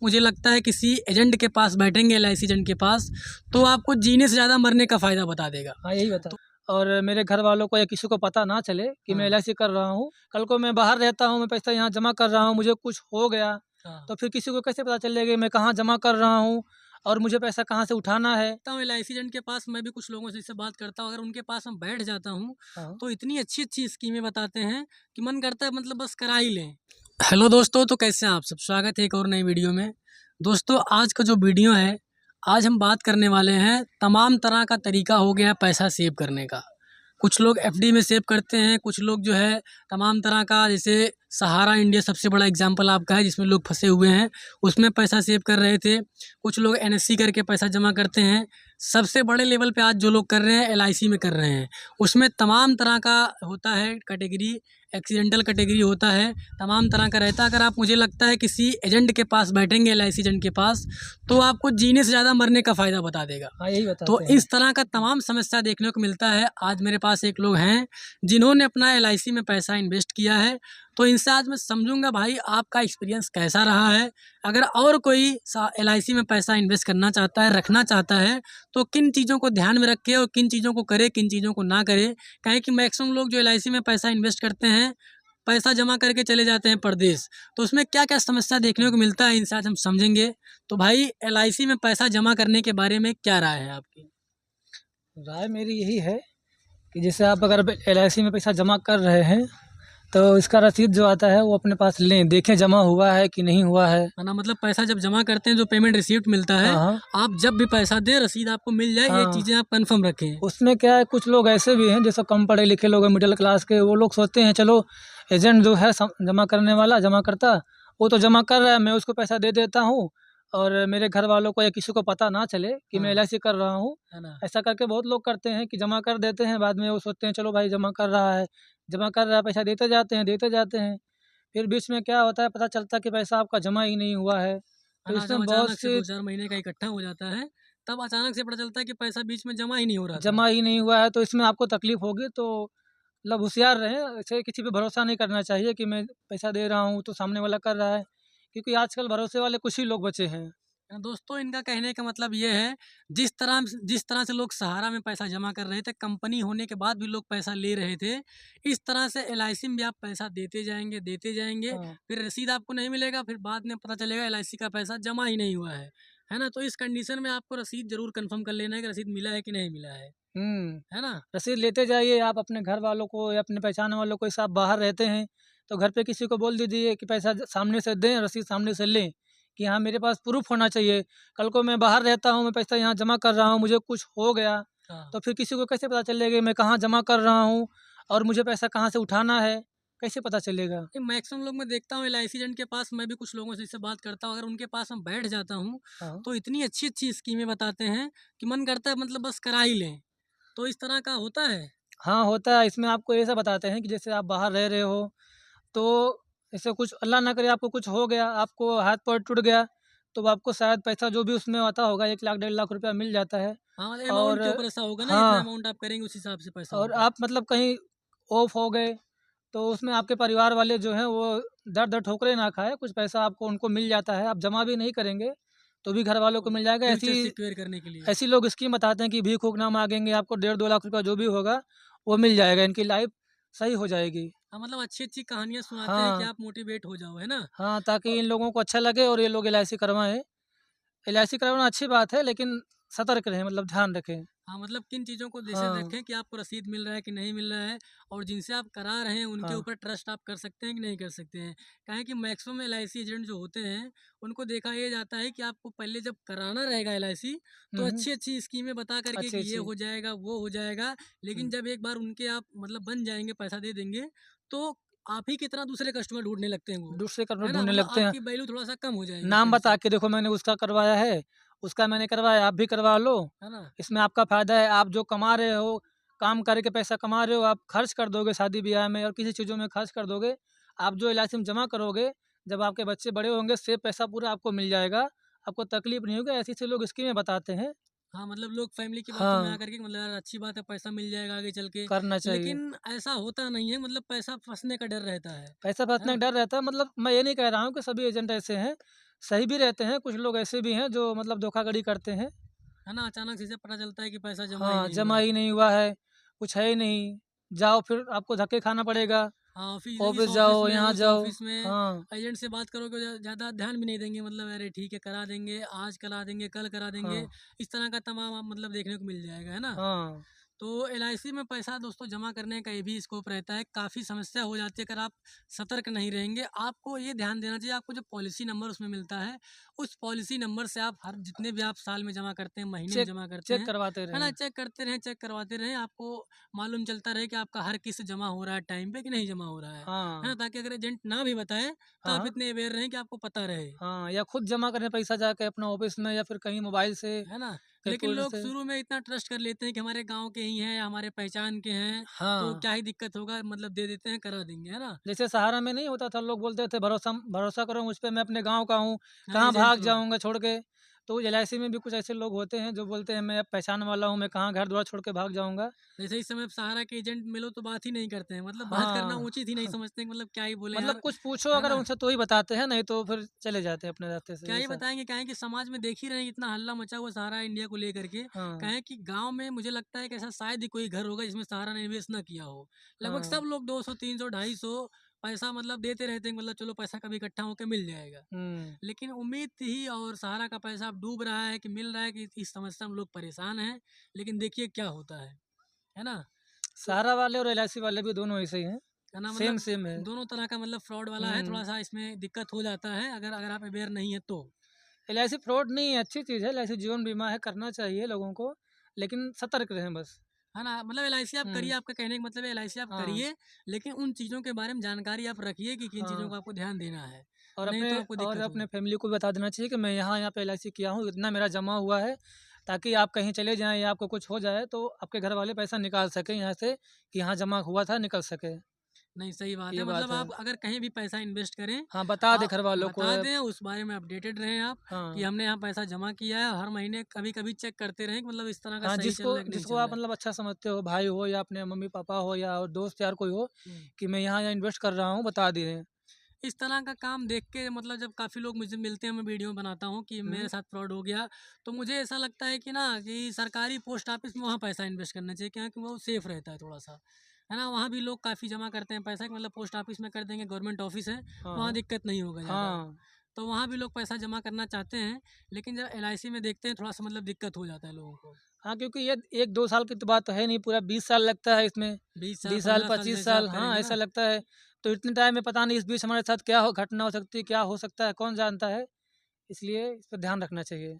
मुझे लगता है किसी एजेंट के पास बैठेंगे, एलआईसी एजेंट के पास, तो आपको जीने से ज़्यादा मरने का फ़ायदा बता देगा। हाँ, यही बता। और मेरे घर वालों को या किसी को पता ना चले कि मैं हाँ। एलआईसी कर रहा हूँ। कल को मैं बाहर रहता हूँ, मैं पैसा यहाँ जमा कर रहा हूँ, मुझे कुछ हो गया हाँ। तो फिर किसी को कैसे पता चलेगा कि मैं कहाँ जमा कर रहा हूँ और मुझे पैसा कहाँ से उठाना है। एलआईसी एजेंट के पास मैं भी कुछ लोगों से इससे बात करता हूँ, अगर उनके पास मैं बैठ जाता हूँ हाँ। तो इतनी अच्छी स्कीमें बताते हैं कि मन करता है मतलब बस करा ही लें। हेलो दोस्तों, तो कैसे हैं आप सब? स्वागत है एक और नई वीडियो में। दोस्तों, आज का जो वीडियो है, आज हम बात करने वाले हैं तमाम तरह का तरीका हो गया पैसा सेव करने का। कुछ लोग एफडी में सेव करते हैं, कुछ लोग जो है तमाम तरह का, जैसे सहारा इंडिया सबसे बड़ा एग्जांपल आपका है जिसमें लोग फंसे हुए हैं, उसमें पैसा सेव कर रहे थे। कुछ लोग एनएससी करके पैसा जमा करते हैं। सबसे बड़े लेवल पे आज जो लोग कर रहे हैं एलआईसी में कर रहे हैं। उसमें तमाम तरह का होता है कैटेगरी, एक्सीडेंटल कैटेगरी होता है, तमाम तरह का रहता है। अगर आप, मुझे लगता है किसी एजेंट के पास बैठेंगे, एलआईसी एजेंट के पास, तो आपको जीने से ज़्यादा मरने का फ़ायदा बता देगा। हाँ, यही तो बताते हैं। इस तरह का तमाम समस्या देखने को मिलता है। आज मेरे पास एक लोग हैं जिन्होंने अपना एलआईसी में पैसा इन्वेस्ट किया है, तो इनसे आज मैं समझूंगा भाई आपका एक्सपीरियंस कैसा रहा है। अगर और कोई एलआईसी में पैसा इन्वेस्ट करना चाहता है, रखना चाहता है, तो किन चीज़ों को ध्यान में रखे और किन चीज़ों को करे, किन चीज़ों को ना करे। कहें कि मैक्सिमम लोग जो एलआईसी में पैसा इन्वेस्ट करते हैं, पैसा जमा करके चले जाते हैं परदेश, तो उसमें क्या क्या समस्या देखने को मिलता है, इनसे आज हम समझेंगे। तो भाई, एलआईसी में पैसा जमा करने के बारे में क्या राय है आपकी? राय मेरी यही है कि जैसे आप अगर एलआईसी में पैसा जमा कर रहे हैं तो इसका रसीद जो आता है वो अपने पास लें, देखें जमा हुआ है कि नहीं हुआ है। ना मतलब पैसा जब जमा करते हैं, जो पेमेंट रिसीप्ट मिलता है, हाँ, हाँ। आप जब भी पैसा दें रसीद आपको मिल जाए, ये हाँ, चीज़ें आप कंफर्म रखें। उसमें क्या है, कुछ लोग ऐसे भी हैं जैसे कम पढ़े लिखे लोग हैं, मिडिल क्लास के, वो लोग सोचते हैं चलो एजेंट जो है जमा करने वाला, जमा करता, वो तो जमा कर रहा है, मैं उसको पैसा दे देता हूँ और मेरे घर वालों को या किसी को पता ना चले कि मैं हाँ, एलआईसी कर रहा हूँ। है ना। ऐसा करके बहुत लोग करते हैं कि जमा कर देते हैं, बाद में वो सोचते हैं चलो भाई जमा कर रहा है, जमा कर रहा है, पैसा देते जाते हैं, देते जाते हैं। फिर बीच में क्या होता है, पता चलता है कि पैसा आपका जमा ही नहीं हुआ है। है तो ना, जब इसमें बहुत अचानक से सी 2-4 महीने का इकट्ठा हो जाता है, तब अचानक से पता चलता है कि पैसा बीच में जमा ही नहीं हो रहा था। जमा ही नहीं हुआ है, तो इसमें आपको तकलीफ होगी। तो मतलब होशियार रहें, ऐसे किसी पे भरोसा नहीं करना चाहिए कि मैं पैसा दे रहा हूँ तो सामने वाला कर रहा है, क्योंकि आजकल भरोसे वाले कुछ ही लोग बचे हैं। दोस्तों, इनका कहने का मतलब ये है, जिस तरह से लोग सहारा में पैसा जमा कर रहे थे, कंपनी होने के बाद भी लोग पैसा ले रहे थे, इस तरह से एलआईसी में भी आप पैसा देते जाएंगे, हाँ। फिर रसीद आपको नहीं मिलेगा, फिर बाद में पता चलेगा एलआईसी का पैसा जमा ही नहीं हुआ है ना। तो इस कंडीशन में आपको रसीद जरूर कंफर्म कर लेना है कि रसीद मिला है कि नहीं मिला है ना। रसीद लेते जाइए आप अपने घर वालों को या अपने पहचान वालों को। जैसे आप बाहर रहते हैं तो घर पे किसी को बोल दीजिए कि पैसा सामने से दें, रसीद सामने से लें, कि हाँ मेरे पास प्रूफ होना चाहिए। कल को मैं बाहर रहता हूँ, मैं पैसा यहाँ जमा कर रहा हूँ, मुझे कुछ हो गया हाँ। तो फिर किसी को कैसे पता चलेगा कि मैं कहाँ जमा कर रहा हूँ और मुझे पैसा कहाँ से उठाना है, कैसे पता चलेगा। मैक्सिमम लोग मैं देखता हूँ एलआईसी एजेंट के पास, मैं भी कुछ लोगों से इससे बात करता हूँ, अगर उनके पास मैं बैठ जाता हूँ हाँ। तो इतनी अच्छी स्कीमें बताते हैं कि मन करता है मतलब बस करा ही लें। तो इस तरह का होता है। हाँ, होता है। इसमें आपको ऐसा बताते हैं कि जैसे आप बाहर रह रहे हो, तो ऐसे कुछ अल्लाह ना करे आपको कुछ हो गया, आपको हाथ-पैर टूट गया, तो आपको शायद पैसा जो भी उसमें आता होगा 1 लाख, 1.5 लाख रुपया मिल जाता है। हाँ, मतलब और अमाउंट के ऊपर ऐसा होगा ना, जितना हाँ, अमाउंट आप करेंगे उस हिसाब से पैसा और होगा। आप मतलब कहीं ऑफ हो गए, तो उसमें आपके परिवार वाले जो हैं वो दर-दर ठोकरें ना खाएँ, कुछ पैसा आपको उनको मिल जाता है। आप जमा भी नहीं करेंगे, तो भी घर वालों को मिल जाएगा। फ्यूचर ऐसी सिक्योर करने के लिए। ऐसी लोग स्कीम बताते हैं कि भीख-ऊख ना माँगेंगे, आपको 1.5-2 लाख रुपया जो भी होगा, वो मिल जाएगा, इनकी लाइफ़ सही हो जाएगी। हाँ, मतलब अच्छी कहानियाँ सुनाते हैं कि हाँ, आप मोटिवेट हो जाओ, है ना। हाँ, ताकि और इन लोगों को अच्छा लगे और ये लोग एलआईसी करवाएँ। एलआईसी करवाना अच्छी बात है, लेकिन सतर्क रहें, मतलब ध्यान रखें। हाँ, मतलब किन चीज़ों को जैसे हाँ, देखें कि आपको रसीद मिल रहा है कि नहीं मिल रहा है, और जिनसे आप करा रहे हैं उनके हाँ। ऊपर ट्रस्ट आप कर सकते हैं कि नहीं कर सकते हैं। काहे कि मैक्सिमम एलआईसी एजेंट जो होते हैं, उनको देखा ये जाता है कि आपको पहले जब कराना रहेगा एलआईसी, तो हुँ, हुँ। अच्छी स्कीमें बता करके कि ये अच्छी-अच्छी। हो जाएगा, वो हो जाएगा। लेकिन हुँ। जब एक बार उनके आप मतलब बन जाएँगे, पैसा दे देंगे, तो आप ही की तरह दूसरे कस्टमर ढूँढने लगते हैं वो, दूसरे कस्टमर है ना? ढूँढने मतलब लगते हैं। आपकी वैल्यू थोड़ा-सा कम हो जाएगी उस नाम एंड बता से, के देखो मैंने उसका करवाया है, उसका मैंने करवाया, आप भी करवा लो। है ना? इसमें आपका फ़ायदा है, आप जो कमा रहे हो, काम करके पैसा कमा रहे हो, आप खर्च कर दोगे शादी-ब्याह में और किसी चीज़ों में खर्च कर दोगे। आप जो एलआईसी में जमा करोगे, जब आपके बच्चे बड़े होंगे, सेव पैसा पूरा आपको मिल जाएगा, आपको तकलीफ़ नहीं होगी। ऐसे-ऐसे लोग स्कीमें बताते हैं। हाँ, मतलब लोग फैमिली की बातों में हाँ, आकर के मतलब यार अच्छी बात है, पैसा मिल जाएगा आगे चल के। करना चाहिए। लेकिन ऐसा होता नहीं है, मतलब पैसा फँसने का डर रहता पैसा है फँसने ना? का डर रहता है, मतलब मैं ये नहीं कह रहा हूँ कि सभी एजेंट ऐसे हैं, सही भी रहते हैं, कुछ लोग ऐसे भी हैं जो मतलब धोखाधड़ी करते हैं। है ना? अचानक से पता चलता है कि पैसा जमा ही हाँ, नहीं जमा हुआ। ही नहीं हुआ है, कुछ है ही नहीं, जाओ फिर आपको धक्के खाना पड़ेगा, हाँ, इस ऑफ़िस ऑफ़िस जाओ, में, यहाँ उस जाओ। ऑफ़िस में हाँ, एजेंट से बात करोगे ज़्यादा ध्यान भी नहीं देंगे, मतलब अरे ठीक है करा देंगे, आज करा देंगे, कल करा देंगे। हाँ, इस तरह का तमाम मतलब देखने को मिल जाएगा, है ना? हाँ, तो एलआईसी में पैसा दोस्तों जमा करने का ये भी स्कोप रहता है, काफ़ी समस्या हो जाती है अगर आप सतर्क नहीं रहेंगे। आपको ये ध्यान देना चाहिए, आपको जो पॉलिसी नंबर उसमें मिलता है, उस पॉलिसी नंबर से आप हर जितने भी आप साल में जमा करते हैं, महीने में चेक जमा करते चेक हैं, करवाते है ना? रहें। चेक करते रहें, चेक करवाते रहें, आपको मालूम चलता रहे कि आपका हर किस्त जमा हो रहा है टाइम पे कि नहीं जमा हो रहा है हाँ, ना? ताकि अगर एजेंट ना भी बताए, तो आप हाँ, इतने अवेयर रहें कि आपको पता रहे। हाँ, या खुद जमा करें पैसा जाके अपना ऑफ़िस में या फिर कहीं मोबाइल से, है ना? लेकिन कैलकुलेटर लोग से। शुरू में इतना ट्रस्ट कर लेते हैं कि हमारे गाँव के ही हैं या हमारे पहचान के हैं, तो हाँ, क्या ही दिक्कत होगा, मतलब दे देते हैं, करा देंगे, है ना? जैसे सहारा में नहीं होता था, लोग बोलते थे भरोसा करो मुझ पे, मैं अपने गाँव का हूँ, हाँ, कहाँ एजेंट भाग लोग। जाऊँगा छोड़ के। तो एलआईसी में भी कुछ ऐसे लोग होते हैं जो बोलते हैं मैं पहचान वाला हूँ, मैं कहाँ घर-द्वार छोड़ के भाग जाऊँगा। जैसे इस समय सहारा के एजेंट मिलो तो बात ही नहीं करते हैं, मतलब बात करना हाँ, उचित ही नहीं समझते हैं कि मतलब क्या ही बोले मतलब यार, कुछ पूछो है अगर ना? उनसे तो ही बताते हैं, नहीं तो फिर चले जाते हैं अपने रास्ते क्या से ही ऐसा। बताएँगे, क्या है कि समाज में देख ही रहे हैं इतना हल्ला मचा हुआ सहारा इंडिया को लेकर के। क्या हाँ, है कि गाँव में मुझे लगता है कि ऐसा शायद ही कोई घर होगा जिसमें सहारा ने निवेश ना किया हो। लगभग हाँ, सब लोग 200, 300, 250 पैसा मतलब देते रहते हैं, मतलब चलो पैसा कभी इकट्ठा होके मिल जाएगा। हुँ। लेकिन उम्मीद थी और सहारा का पैसा अब डूब रहा है कि मिल रहा है कि इस समस्या में लोग परेशान हैं, लेकिन देखिए क्या होता है ना? तो सहारा वाले और एलआईसी वाले भी दोनों ऐसे ही हैं, है ना? सेम मतलब सेम है। दोनों तरह का मतलब फ्रॉड वाला है, हुँ। थोड़ा-सा इसमें दिक्कत हो जाता है अगर अगर आप अवेयर नहीं है तो। एलआईसी फ्रॉड नहीं है, अच्छी चीज़ है, एलआईसी जीवन बीमा है, करना चाहिए लोगों को, लेकिन सतर्क रहें बस। है ना? मतलब एलआईसी आप करिए, हुँ, आपका कहने का मतलब है एलआईसी आप हाँ, करिए, लेकिन उन चीज़ों के बारे में जानकारी आप रखिए कि किन चीज़ों हाँ। का आपको ध्यान देना है, और नहीं अपने तो आपको और दिक्कत अपने होगी। फैमिली को भी बता देना चाहिए कि मैं यहाँ-यहाँ पे एलआईसी किया हूँ, इतना मेरा जमा हुआ है, ताकि आप कहीं चले जाएँ या आपको कुछ हो जाए, तो आपके घर वाले पैसा निकाल सकें यहाँ से कि यहाँ जमा हुआ था, निकल सके। नहीं, सही बात है, ये मतलब बात है। आप अगर कहीं भी पैसा इन्वेस्ट करें, हाँ, बता दें आप घर वालों को बता दें, उस बारे में अपडेटेड रहें आप कि हाँ। हमने यहाँ पैसा जमा किया है, हर महीने कभी-कभी चेक करते रहें कि मतलब इस तरह का हाँ, सही चल जिसको रहा है कि नहीं जिसको चल आप रहा है। मतलब अच्छा समझते हो, भाई हो या अपने मम्मी-पापा हो या और दोस्त यार कोई हो, हुँ। कि मैं यहाँ-यहाँ इन्वेस्ट कर रहा हूँ, बता दिए। इस तरह का काम देख के मतलब जब काफ़ी लोग मुझसे मिलते हैं, मैं वीडियो बनाता हूँ कि मेरे हुँ, साथ फ्रॉड हो गया, तो मुझे ऐसा लगता है कि ना कि सरकारी पोस्ट ऑफिस में वहाँ पैसा इन्वेस्ट करना चाहिए, क्योंकि वो सेफ़ रहता है थोड़ा-सा, है ना? वहाँ भी लोग काफ़ी जमा करते हैं पैसा कि मतलब पोस्ट ऑफिस में कर देंगे, गवर्नमेंट ऑफिस है, हाँ, वहाँ हाँ। दिक्कत नहीं होगा ज़्यादा। हाँ, तो वहाँ भी लोग पैसा जमा करना चाहते हैं, लेकिन जब एलआईसी में देखते हैं थोड़ा-सा मतलब दिक्कत हो जाता है लोगों को। हाँ, क्योंकि ये 1-2 साल की तो बात तो है नहीं, पूरा 20 साल लगता है इसमें, 20 साल, 20 साल, 15 साल 25 जैसे आप साल हाँ, करेंगे ऐसा ना, लगता है। तो इतने टाइम में पता नहीं इस बीच हमारे साथ क्या हो घटना हो सकती है, क्या हो सकता है, कौन जानता है? इसलिए इस पे ध्यान रखना चाहिए।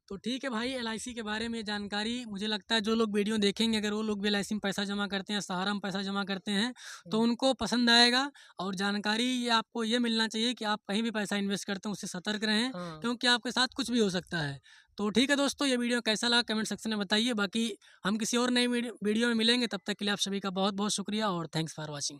तो ठीक है भाई, एलआईसी के बारे में जानकारी मुझे लगता है जो लोग वीडियो देखेंगे, अगर वो लोग भी एलआईसी में पैसा जमा करते हैं, सहारा में पैसा जमा करते हैं, तो हुँ, उनको पसंद आएगा। और जानकारी ये आपको ये मिलना चाहिए कि आप कहीं भी पैसा इन्वेस्ट करते हैं उससे सतर्क रहें, हाँ। क्योंकि आपके साथ कुछ भी हो सकता है। तो ठीक है दोस्तों, ये वीडियो कैसा लगा कमेंट सेक्शन में बताइए। बाकी हम किसी और नई वीडियो में मिलेंगे, तब तक के लिए आप सभी का बहुत बहुत शुक्रिया और थैंक्स फॉर वॉचिंग।